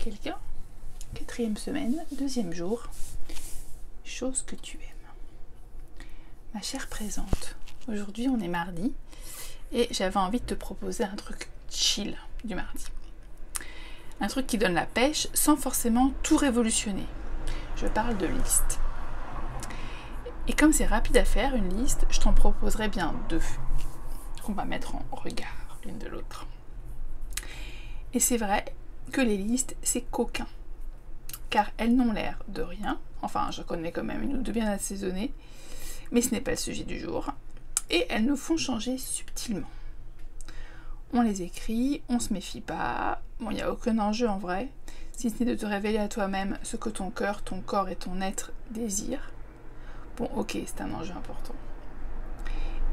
quelqu'un. 4e semaine, 2e jour. Chose que tu aimes. Ma chère présente, aujourd'hui on est mardi et j'avais envie de te proposer un truc chill du mardi. Un truc qui donne la pêche sans forcément tout révolutionner. Je parle de liste. Et comme c'est rapide à faire, une liste, je t'en proposerai bien 2 qu'on va mettre en regard l'une de l'autre. Et c'est vrai que les listes, c'est coquin. Car elles n'ont l'air de rien. Enfin, je connais quand même une ou deux bien assaisonnées. Mais ce n'est pas le sujet du jour. Et elles nous font changer subtilement. On les écrit, on se méfie pas. Bon, il n'y a aucun enjeu en vrai. Si ce n'est de te révéler à toi-même ce que ton cœur, ton corps et ton être désirent. Bon, ok, c'est un enjeu important.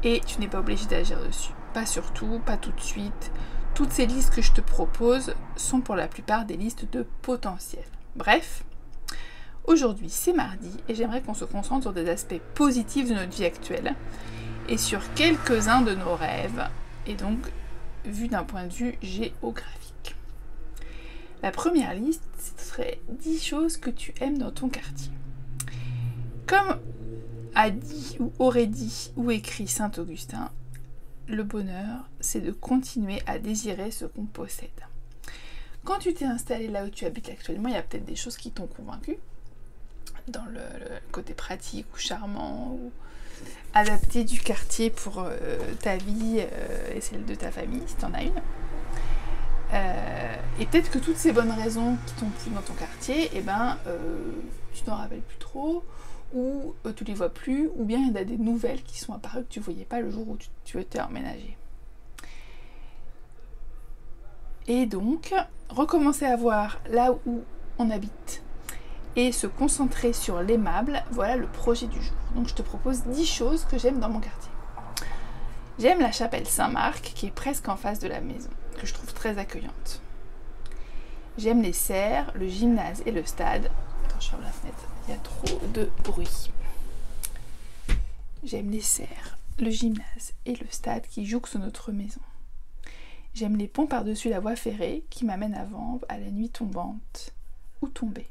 Et tu n'es pas obligé d'agir dessus. Pas surtout, pas tout de suite. Toutes ces listes que je te propose sont pour la plupart des listes de potentiel. Bref, aujourd'hui c'est mardi et j'aimerais qu'on se concentre sur des aspects positifs de notre vie actuelle et sur quelques-uns de nos rêves, et donc vu d'un point de vue géographique. La première liste, ce serait 10 choses que tu aimes dans ton quartier. Comme a dit ou aurait dit ou écrit Saint Augustin, le bonheur, c'est de continuer à désirer ce qu'on possède. Quand tu t'es installé là où tu habites actuellement, il y a peut-être des choses qui t'ont convaincu, dans le côté pratique ou charmant, ou adapté du quartier pour ta vie et celle de ta famille, si tu en as une. Et peut-être que toutes ces bonnes raisons qui t'ont plu dans ton quartier, tu t'en rappelles plus trop, ou tu les vois plus, ou bien il y en a des nouvelles qui sont apparues que tu ne voyais pas le jour où tu étais emménagé. Et donc, recommencer à voir là où on habite et se concentrer sur l'aimable, voilà le projet du jour. Donc je te propose 10 choses que j'aime dans mon quartier. J'aime la chapelle Saint-Marc qui est presque en face de la maison, que je trouve très accueillante. J'aime les serres, le gymnase et le stade. Attends, je ferme la fenêtre, il y a trop de bruit. J'aime les serres, le gymnase et le stade qui jouxtent notre maison. J'aime les ponts par-dessus la voie ferrée qui m'amènent à Vanves à la nuit tombante ou tombée.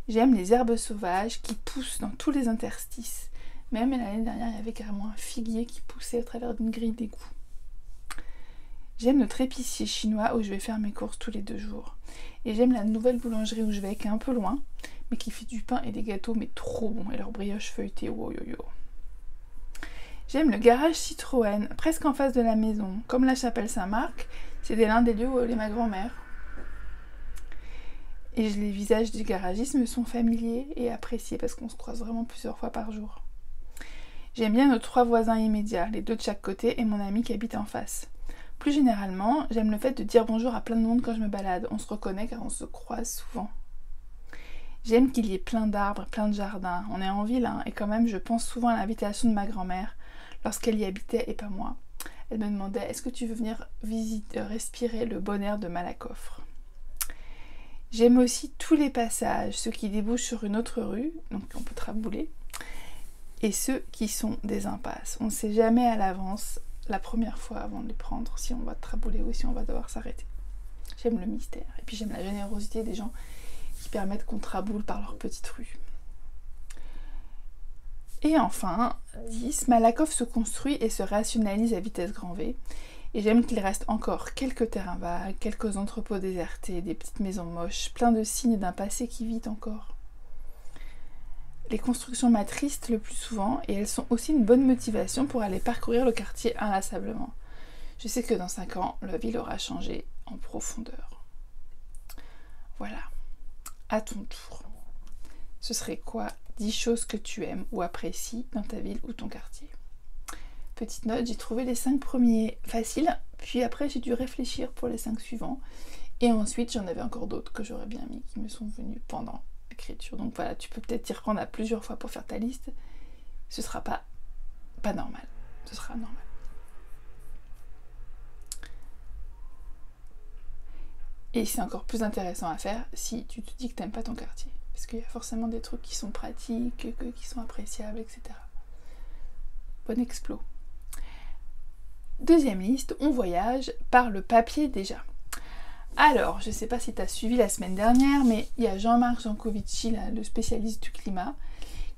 J'aime les herbes sauvages qui poussent dans tous les interstices. Même l'année dernière, il y avait carrément un figuier qui poussait au travers d'une grille d'égout. J'aime notre épicier chinois où je vais faire mes courses tous les 2 jours. Et j'aime la nouvelle boulangerie où je vais, qui est un peu loin, mais qui fait du pain et des gâteaux, mais trop bons. Et leur brioche feuilletée, oh yo yo. J'aime le garage Citroën, presque en face de la maison. Comme la chapelle Saint-Marc, c'était l'un des lieux où allait ma grand-mère. Et les visages du garagistes me sont familiers et appréciés parce qu'on se croise vraiment plusieurs fois par jour. J'aime bien nos 3 voisins immédiats, les 2 de chaque côté et mon ami qui habite en face. Plus généralement, j'aime le fait de dire bonjour à plein de monde quand je me balade. On se reconnaît car on se croise souvent. J'aime qu'il y ait plein d'arbres, plein de jardins. On est en ville, hein, et quand même je pense souvent à l'invitation de ma grand-mère lorsqu'elle y habitait et pas moi. Elle me demandait « Est-ce que tu veux venir respirer le bon air de Malakoff ?» J'aime aussi tous les passages, ceux qui débouchent sur une autre rue, donc on peut trabouler, et ceux qui sont des impasses. On ne sait jamais à l'avance, la première fois avant de les prendre, si on va trabouler ou si on va devoir s'arrêter. J'aime le mystère, et puis j'aime la générosité des gens qui permettent qu'on traboule par leur petite rue. Et enfin, 10, Malakoff se construit et se rationalise à vitesse grand V. Et j'aime qu'il reste encore quelques terrains vagues, quelques entrepôts désertés, des petites maisons moches, plein de signes d'un passé qui vit encore. Les constructions m'attristent le plus souvent et elles sont aussi une bonne motivation pour aller parcourir le quartier inlassablement. Je sais que dans 5 ans, la ville aura changé en profondeur. Voilà, à ton tour. Ce serait quoi 10 choses que tu aimes ou apprécies dans ta ville ou ton quartier? Petite note, j'ai trouvé les 5 premiers faciles, puis après j'ai dû réfléchir pour les 5 suivants. Et ensuite j'en avais encore d'autres que j'aurais bien mis, qui me sont venus pendant l'écriture. Donc voilà, tu peux peut-être t'y reprendre à plusieurs fois pour faire ta liste. Ce sera pas normal, ce sera normal. Et c'est encore plus intéressant à faire si tu te dis que t'aimes pas ton quartier. Parce qu'il y a forcément des trucs qui sont pratiques, qui sont appréciables, etc. Bon explo. Deuxième liste, on voyage par le papier déjà. Alors, je ne sais pas si tu as suivi la semaine dernière, mais il y a Jean-Marc Jancovici, là, le spécialiste du climat,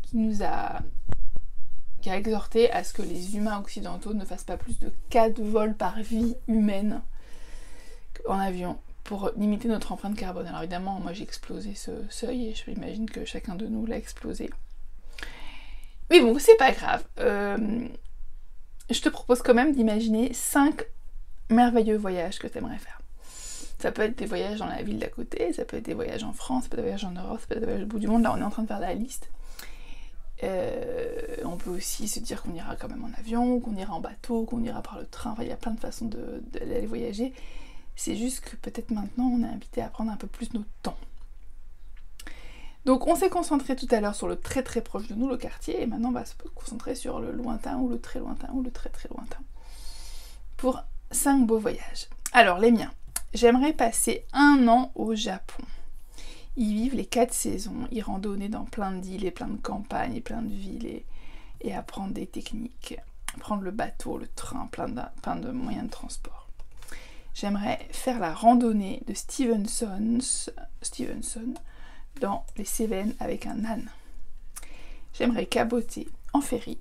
qui a exhorté à ce que les humains occidentaux ne fassent pas plus de 4 vols par vie humaine en avion pour limiter notre empreinte carbone. Alors évidemment, moi j'ai explosé ce seuil et j'imagine que chacun de nous l'a explosé. Mais bon, c'est pas grave. Je te propose quand même d'imaginer 5 merveilleux voyages que tu aimerais faire. Ça peut être des voyages dans la ville d'à côté, ça peut être des voyages en France, ça peut être des voyages en Europe, ça peut être des voyages au bout du monde. Là, on est en train de faire la liste. On peut aussi se dire qu'on ira quand même en avion, qu'on ira en bateau, qu'on ira par le train. Enfin, il y a plein de façons d'aller voyager. C'est juste que peut-être maintenant, on est invité à prendre un peu plus notre temps. Donc, on s'est concentré tout à l'heure sur le très très proche de nous, le quartier, et maintenant, on va se concentrer sur le lointain ou le très lointain ou le très très lointain. Pour 5 beaux voyages. Alors, les miens. J'aimerais passer 1 an au Japon. Y vivre les 4 saisons, y randonner dans plein d'îles et plein de campagnes et plein de villes et apprendre des techniques, prendre le bateau, le train, plein de moyens de transport. J'aimerais faire la randonnée de Stevenson dans les Cévennes avec un âne. J'aimerais caboter en ferry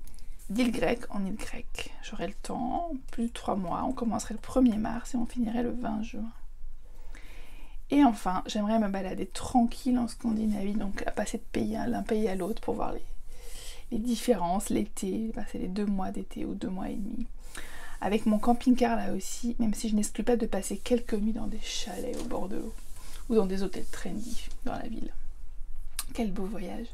d'île grecque en île grecque. J'aurais le temps, plus de 3 mois, on commencerait le 1er mars et on finirait le 20 juin. Et enfin, j'aimerais me balader tranquille en Scandinavie, donc à passer d'un pays à l'autre pour voir les différences, l'été, passer les 2 mois d'été ou 2 mois et demi. Avec mon camping-car là aussi, même si je n'exclus pas de passer quelques nuits dans des chalets au bord de l'eau ou dans des hôtels trendy dans la ville. Quel beau voyage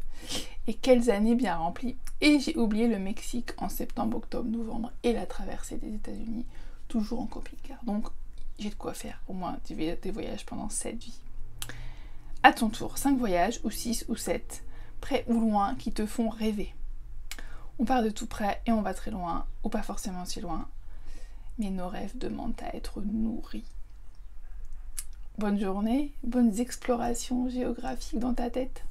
et quelles années bien remplies. Et j'ai oublié le Mexique en septembre, octobre, novembre et la traversée des États-Unis, toujours en camping-car. Donc j'ai de quoi faire au moins des voyages pendant 7 vies. À ton tour, 5 voyages, ou 6 ou 7, près ou loin, qui te font rêver. On part de tout près et on va très loin, ou pas forcément si loin, mais nos rêves demandent à être nourris. Bonne journée, bonnes explorations géographiques dans ta tête.